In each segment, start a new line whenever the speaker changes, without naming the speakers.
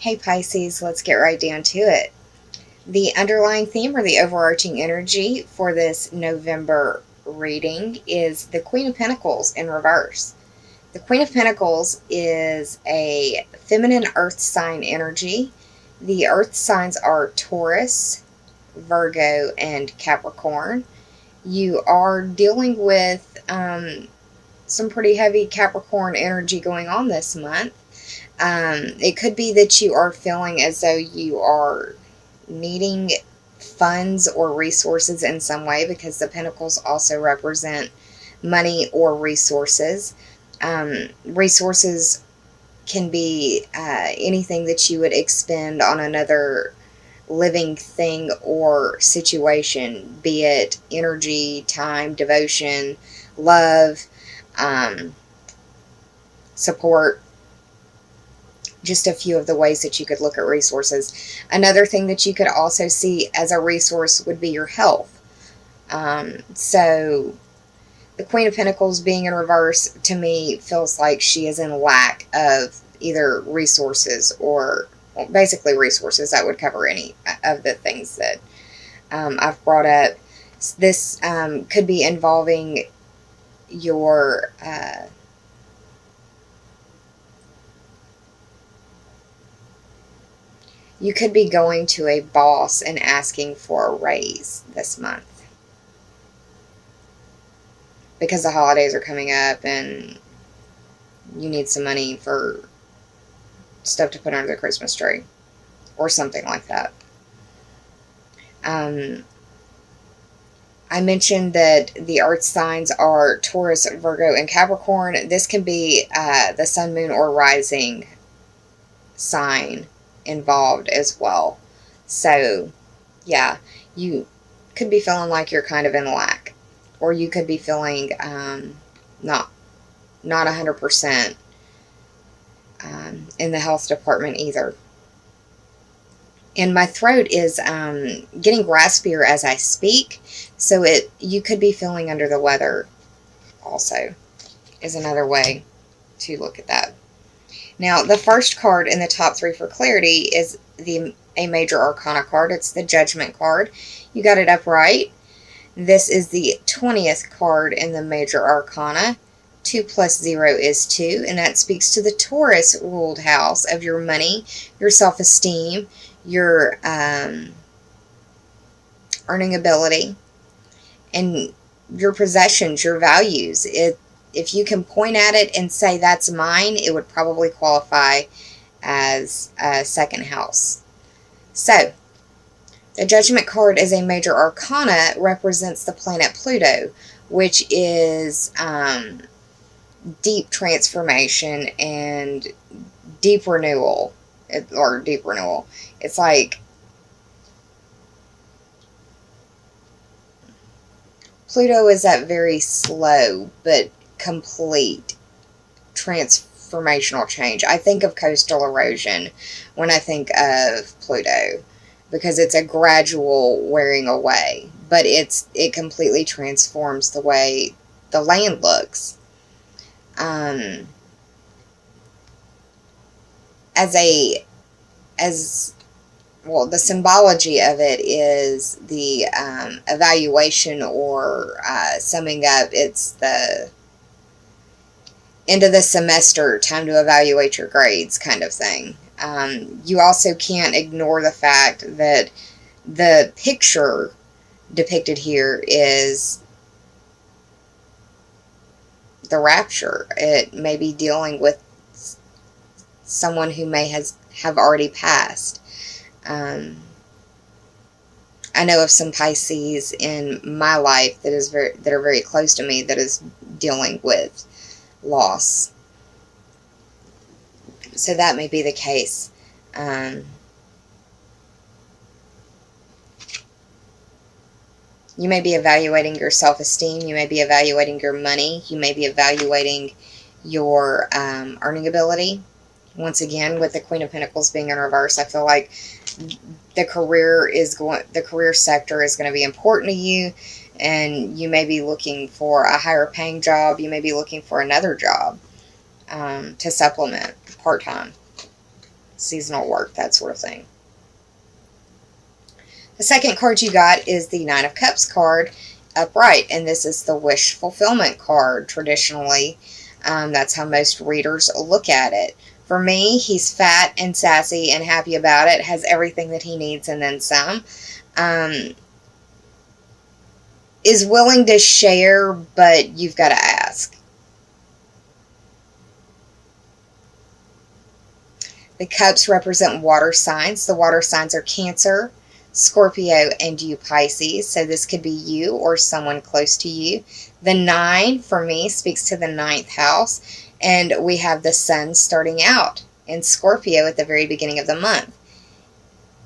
Hey Pisces, let's get right down to it. The underlying theme or the overarching energy for this November reading is the Queen of Pentacles in reverse. The Queen of Pentacles is a feminine earth sign energy. The earth signs are Taurus, Virgo, and Capricorn. You are dealing with some pretty heavy Capricorn energy going on this month. It could be that you are feeling as though you are needing funds or resources in some way, because the pentacles also represent money or resources. Resources can be anything that you would expend on another living thing or situation, be it energy, time, devotion, love, support. Just a few of the ways that you could look at resources. Another thing that you could also see as a resource would be your health. So the Queen of Pentacles being in reverse, to me, feels like she is in lack of either resources or, well, basically resources. That would cover any of the things that I've brought up. This could be involving your you could be going to a boss and asking for a raise this month, because the holidays are coming up and you need some money for stuff to put under the Christmas tree or something like that. I mentioned that the earth signs are Taurus, Virgo, and Capricorn. This can be the sun, moon, or rising sign involved as well. So, yeah, you could be feeling like you're kind of in lack, or you could be feeling not 100% in the health department either. And my throat is getting raspier as I speak, so you could be feeling under the weather also, is another way to look at that. Now, the first card in the top three for clarity is a major arcana card. It's the Judgment card. You got it up right. This is the 20th card in the major arcana. 2 plus 0 is 2, and that speaks to the Taurus ruled house of your money, your self-esteem, your earning ability, and your possessions, your values. If you can point at it and say that's mine, it would probably qualify as a second house. So, the Judgment card as a major arcana represents the planet Pluto, which is deep transformation and deep renewal. It's like Pluto is that very slow but complete transformational change. I think of coastal erosion when I think of Pluto, because it's a gradual wearing away, but it completely transforms the way the land looks. As well, the symbology of it is the evaluation, or summing up. It's the end of the semester, time to evaluate your grades kind of thing. You also can't ignore the fact that the picture depicted here is the rapture. It may be dealing with someone who may have already passed. I know of some Pisces in my life that are very close to me that is dealing with loss. So that may be the case. You may be evaluating your self-esteem. You may be evaluating your money. You may be evaluating your earning ability. Once again, with the Queen of Pentacles being in reverse, I feel like the career sector is going to be important to you, and you may be looking for a higher paying job. You may be looking for another job to supplement part-time. seasonal work, that sort of thing. The second card you got is the Nine of Cups card upright, and this is the wish fulfillment card traditionally. That's how most readers look at it. For me, he's fat and sassy and happy about it, has everything that he needs and then some. Is willing to share, but you've got to ask. The cups represent water signs. The water signs are Cancer, Scorpio, and you, Pisces. So this could be you or someone close to you. The 9 for me speaks to the 9th house. And we have the sun starting out in Scorpio at the very beginning of the month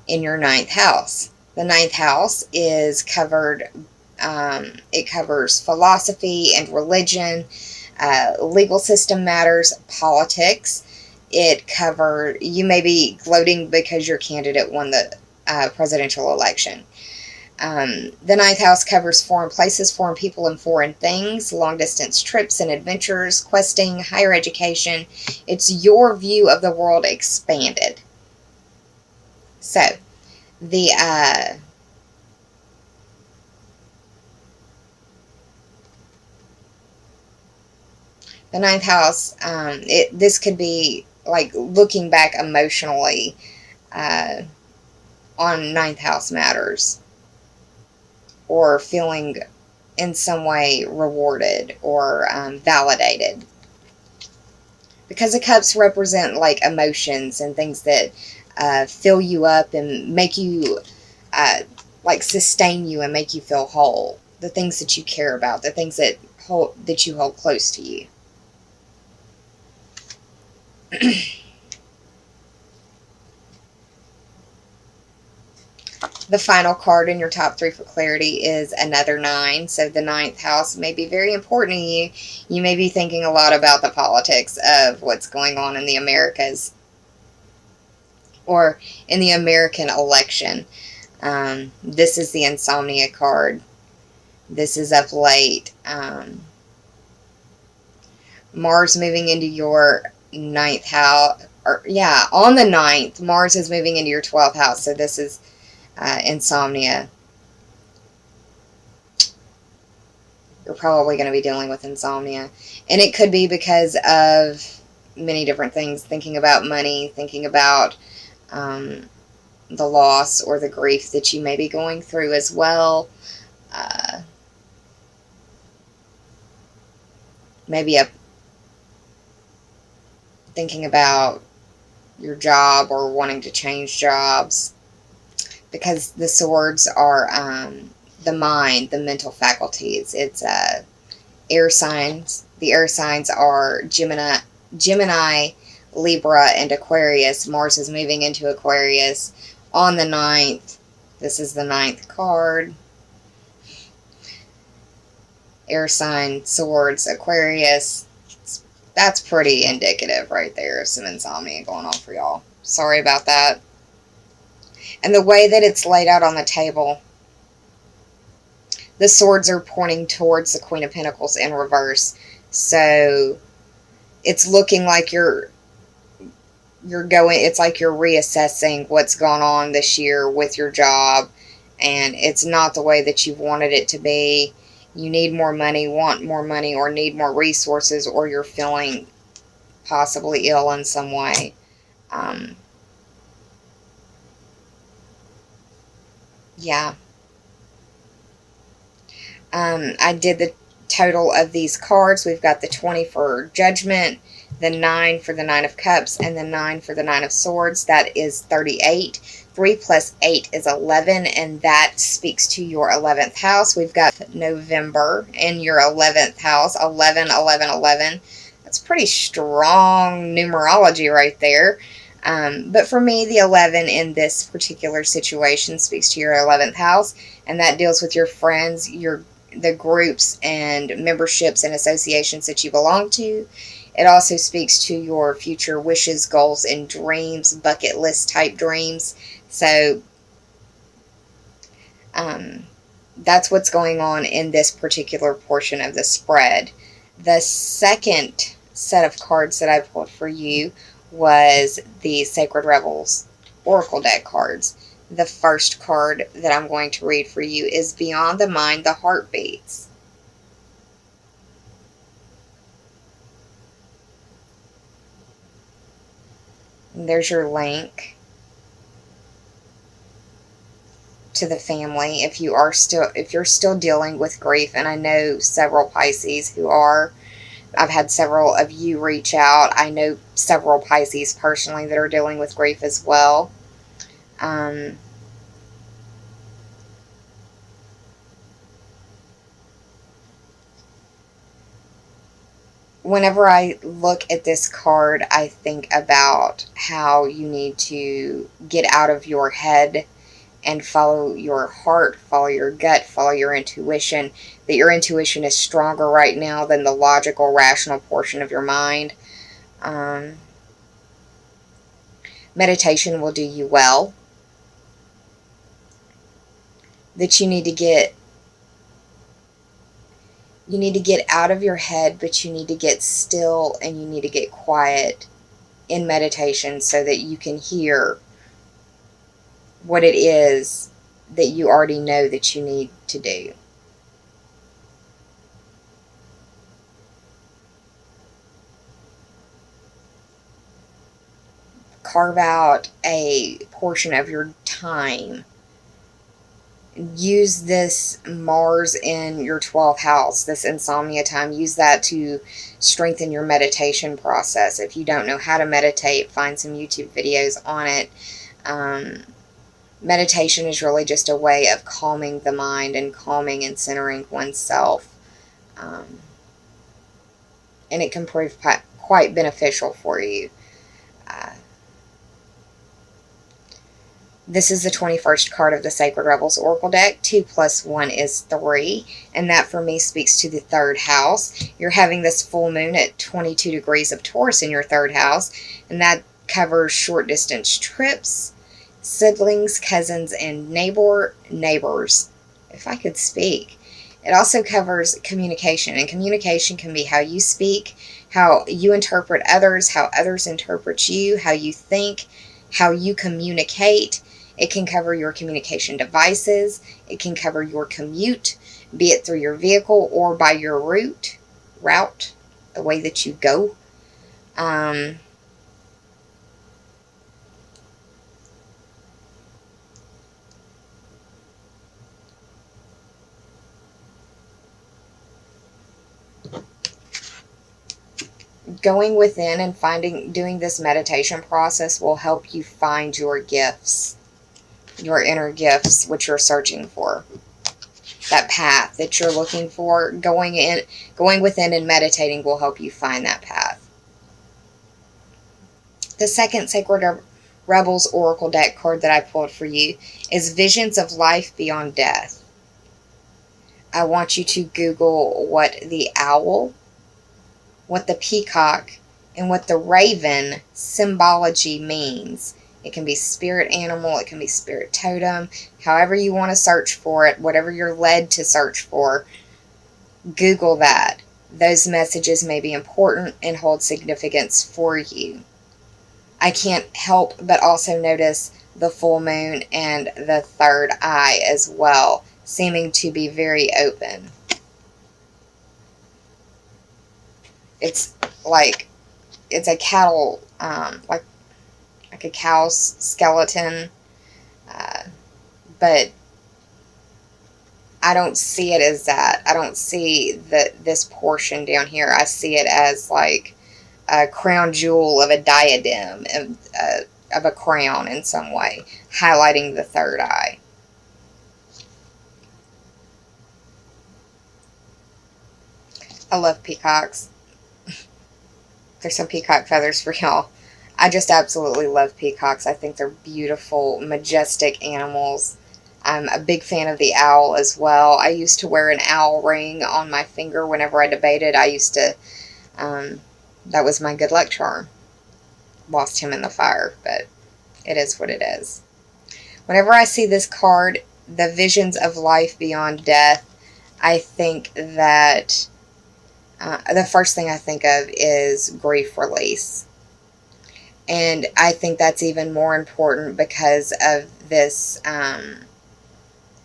in your 9th house. The 9th house is covered, it covers philosophy and religion, legal system matters, politics. It covered, you may be gloating because your candidate won the presidential election. The 9th house covers foreign places, foreign people, and foreign things, long-distance trips and adventures, questing, higher education. It's your view of the world expanded. So, the 9th house, this could be like looking back emotionally on 9th house matters, or feeling in some way rewarded or validated. Because the cups represent like emotions and things that fill you up and make you like sustain you and make you feel whole. The things that you care about, the things that you hold close to you. The final card in your top 3 for clarity is another 9. So the 9th house may be very important to you. You may be thinking a lot about the politics of what's going on in the Americas or in the American election. This is the insomnia card. This is up late. Mars moving into your 9th house. On the 9th, Mars is moving into your 12th house. So this is insomnia. You're probably going to be dealing with insomnia. And it could be because of many different things. Thinking about money, thinking about the loss or the grief that you may be going through as well. Maybe thinking about your job or wanting to change jobs. Because the swords are the mind, the mental faculties. It's air signs. The air signs are Gemini, Libra, and Aquarius. Mars is moving into Aquarius on the 9th. This is the 9th card. Air sign, swords, Aquarius. That's pretty indicative right there of some insomnia going on for y'all. Sorry about that. And the way that it's laid out on the table, the swords are pointing towards the Queen of Pentacles in reverse. So it's looking like you're it's like you're reassessing what's gone on this year with your job, and it's not the way that you wanted it to be. You need more money, want more money, or need more resources, or you're feeling possibly ill in some way. Yeah. I did the total of these cards. We've got the 20 for Judgment, the 9 for the 9 of Cups, and the 9 for the 9 of Swords. That is 38. 3 plus 8 is 11, and that speaks to your 11th house. We've got November in your 11th house, 11, 11, 11. That's pretty strong numerology right there. But for me, the 11 in this particular situation speaks to your 11th house, and that deals with your friends, the groups and memberships and associations that you belong to. It also speaks to your future wishes, goals, and dreams, bucket list type dreams. So that's what's going on in this particular portion of the spread. The second set of cards that I pulled for you was the Sacred Rebels Oracle deck cards. The first card that I'm going to read for you is Beyond the Mind, the Heart Beats. And there's your link to the family if you're still dealing with grief, and I know several Pisces who are. I've had several of you reach out. I know several Pisces personally that are dealing with grief as well. Whenever I look at this card, I think about how you need to get out of your head and follow your heart, follow your gut, follow your intuition. That your intuition is stronger right now than the logical, rational portion of your mind. Meditation will do you well. That you need to get out of your head, but you need to get still and you need to get quiet in meditation so that you can hear what it is that you already know that you need to do. Carve out a portion of your time. Use this Mars in your 12th house, this insomnia time. Use that to strengthen your meditation process. If you don't know how to meditate, find some YouTube videos on it. Meditation is really just a way of calming the mind and calming and centering oneself. And it can prove quite beneficial for you. This is the 21st card of the Sacred Rebels Oracle deck. 2 + 1 is 3. And that for me speaks to the 3rd house. You're having this full moon at 22 degrees of Taurus in your 3rd house. And that covers short distance trips, siblings, cousins, and neighbors. If I could speak. It also covers communication. And communication can be how you speak, how you interpret others, how others interpret you, how you think, how you communicate. It can cover your communication devices. It can cover your commute, be it through your vehicle or by your route, the way that you go. Going within and doing this meditation process will help you find your gifts, your inner gifts, which you're searching for. That path that you're looking for, going within and meditating will help you find that path. The second Sacred Rebels Oracle deck card that I pulled for you is Visions of Life Beyond Death. I want you to Google what the owl, what the peacock, and what the raven symbology means. It can be spirit animal, it can be spirit totem, however you want to search for it, whatever you're led to search for, Google that. Those messages may be important and hold significance for you. I can't help but also notice the full moon and the 3rd eye as well, seeming to be very open. It's a cattle, like a cow's skeleton, but I don't see it as that. I don't see this portion down here. I see it as like a crown jewel of a diadem, of a crown in some way, highlighting the 3rd eye. I love peacocks. There's some peacock feathers for y'all. I just absolutely love peacocks. I think they're beautiful, majestic animals. I'm a big fan of the owl as well. I used to wear an owl ring on my finger whenever I debated. That was my good luck charm. Lost him in the fire, but it is what it is. Whenever I see this card, the Visions of Life Beyond Death, I think that the first thing I think of is grief release. And I think that's even more important because of this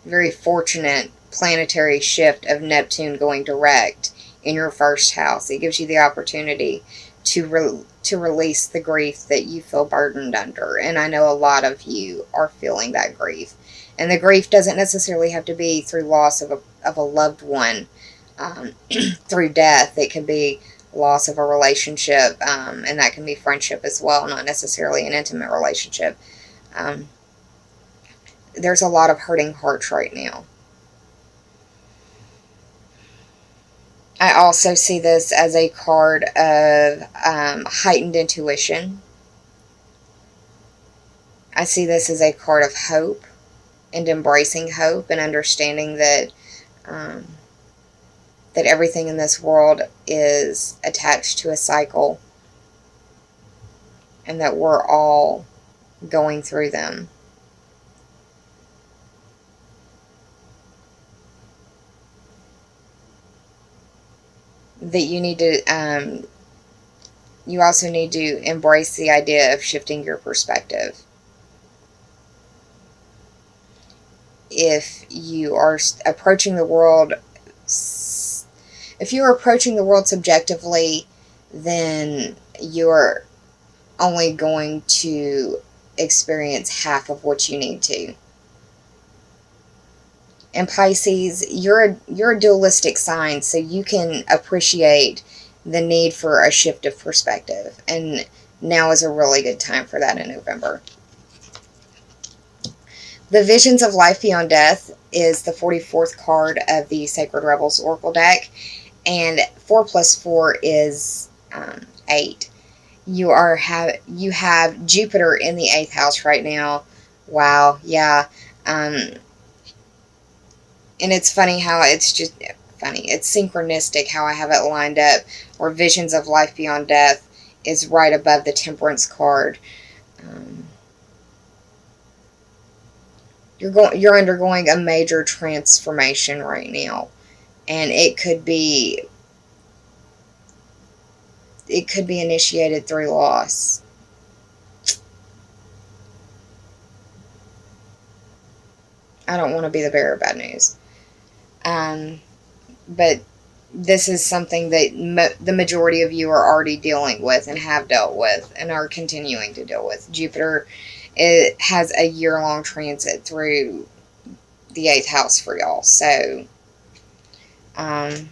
very fortunate planetary shift of Neptune going direct in your first house. It gives you the opportunity to release the grief that you feel burdened under. And I know a lot of you are feeling that grief. And the grief doesn't necessarily have to be through loss of a loved one, through death. It can be loss of a relationship, and that can be friendship as well, not necessarily an intimate relationship. Um, there's a lot of hurting hearts right now. I also see this as a card of heightened intuition. I see this as a card of hope and embracing hope and understanding um, that everything in this world is attached to a cycle and that we're all going through them. That you also need to embrace the idea of shifting your perspective. If you are approaching the world, if you are approaching the world subjectively, then you're only going to experience half of what you need to. And Pisces, you're a dualistic sign, so you can appreciate the need for a shift of perspective. And now is a really good time for that in November. The Visions of Life Beyond Death is the 44th card of the Sacred Rebels Oracle deck, and 4 plus 4 is 8. You have Jupiter in the 8th house right now. Wow, yeah. And it's funny how it's just funny. It's synchronistic how I have it lined up, where Visions of Life Beyond Death is right above the Temperance card. You're undergoing a major transformation right now, and it could be initiated through loss. I don't want to be the bearer of bad news. But this is something that the majority of you are already dealing with and have dealt with and are continuing to deal with. Jupiter, it has a year-long transit through the 8th house for y'all. So the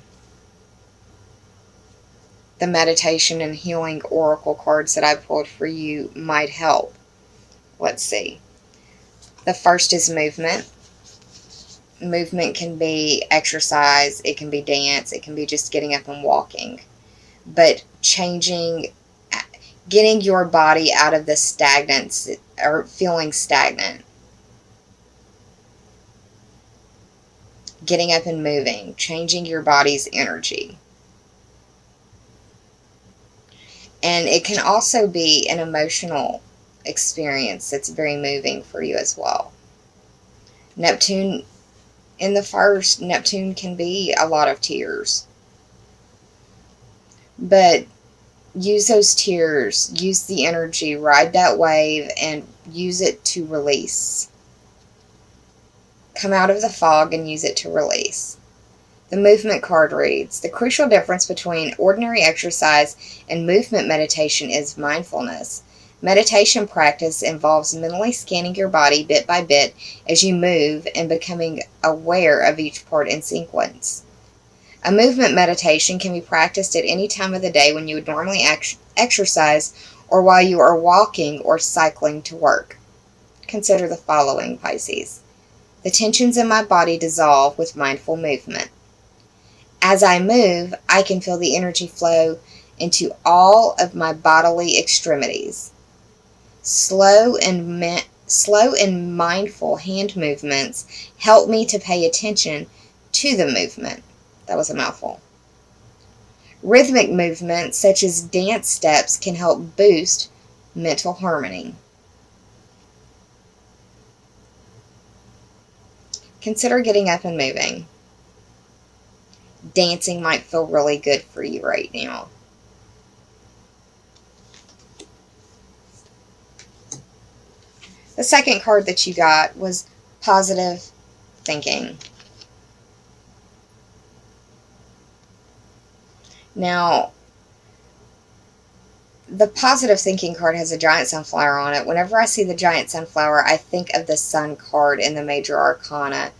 meditation and healing oracle cards that I pulled for you might help. Let's see. The first is movement. Movement can be exercise, it can be dance, it can be just getting up and walking. But getting your body out of the stagnance or feeling stagnant. Getting up and moving, changing your body's energy. And it can also be an emotional experience that's very moving for you as well. Neptune in the first, Neptune can be a lot of tears. But use those tears, use the energy, ride that wave, and use it to release. Come out of the fog and use it to release. The movement card reads, the crucial difference between ordinary exercise and movement meditation is mindfulness. Meditation practice involves mentally scanning your body bit by bit as you move and becoming aware of each part in sequence. A movement meditation can be practiced at any time of the day when you would normally exercise or while you are walking or cycling to work. Consider the following, Pisces. The tensions in my body dissolve with mindful movement. As I move, I can feel the energy flow into all of my bodily extremities. Slow and mindful hand movements help me to pay attention to the movement. That was a mouthful. Rhythmic movements such as dance steps can help boost mental harmony. Consider getting up and moving. Dancing might feel really good for you right now. The second card that you got was positive thinking. Now, the positive thinking card has a giant sunflower on it. Whenever I see the giant sunflower, I think of the sun card in the major arcana.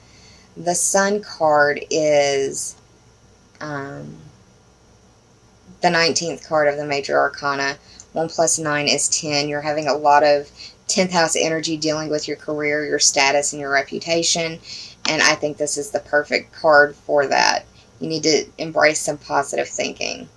The sun card is the 19th card of the major arcana. 1 plus 9 is 10. You're having a lot of 10th house energy dealing with your career, your status, and your reputation. And I think this is the perfect card for that. You need to embrace some positive thinking.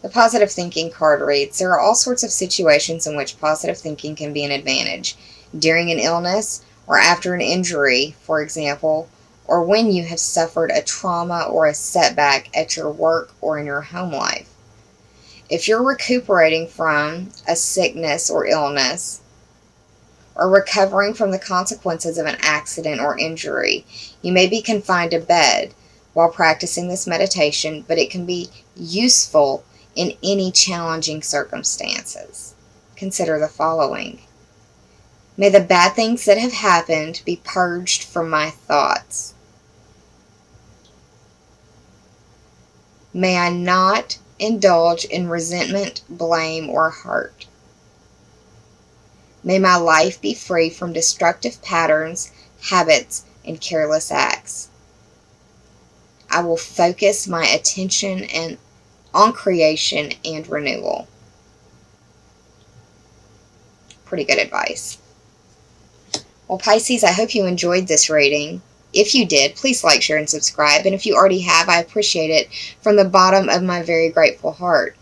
The positive thinking card reads, there are all sorts of situations in which positive thinking can be an advantage. During an illness or after an injury, for example, or when you have suffered a trauma or a setback at your work or in your home life. If you're recuperating from a sickness or illness, or recovering from the consequences of an accident or injury, you may be confined to bed while practicing this meditation, but it can be useful in any challenging circumstances. Consider the following. May the bad things that have happened be purged from my thoughts. May I not indulge in resentment, blame, or hurt. May my life be free from destructive patterns, habits, and careless acts. I will focus my attention on creation and renewal. Pretty good advice. Well, Pisces, I hope you enjoyed this reading. If you did, please like, share, and subscribe. And if you already have, I appreciate it from the bottom of my very grateful heart.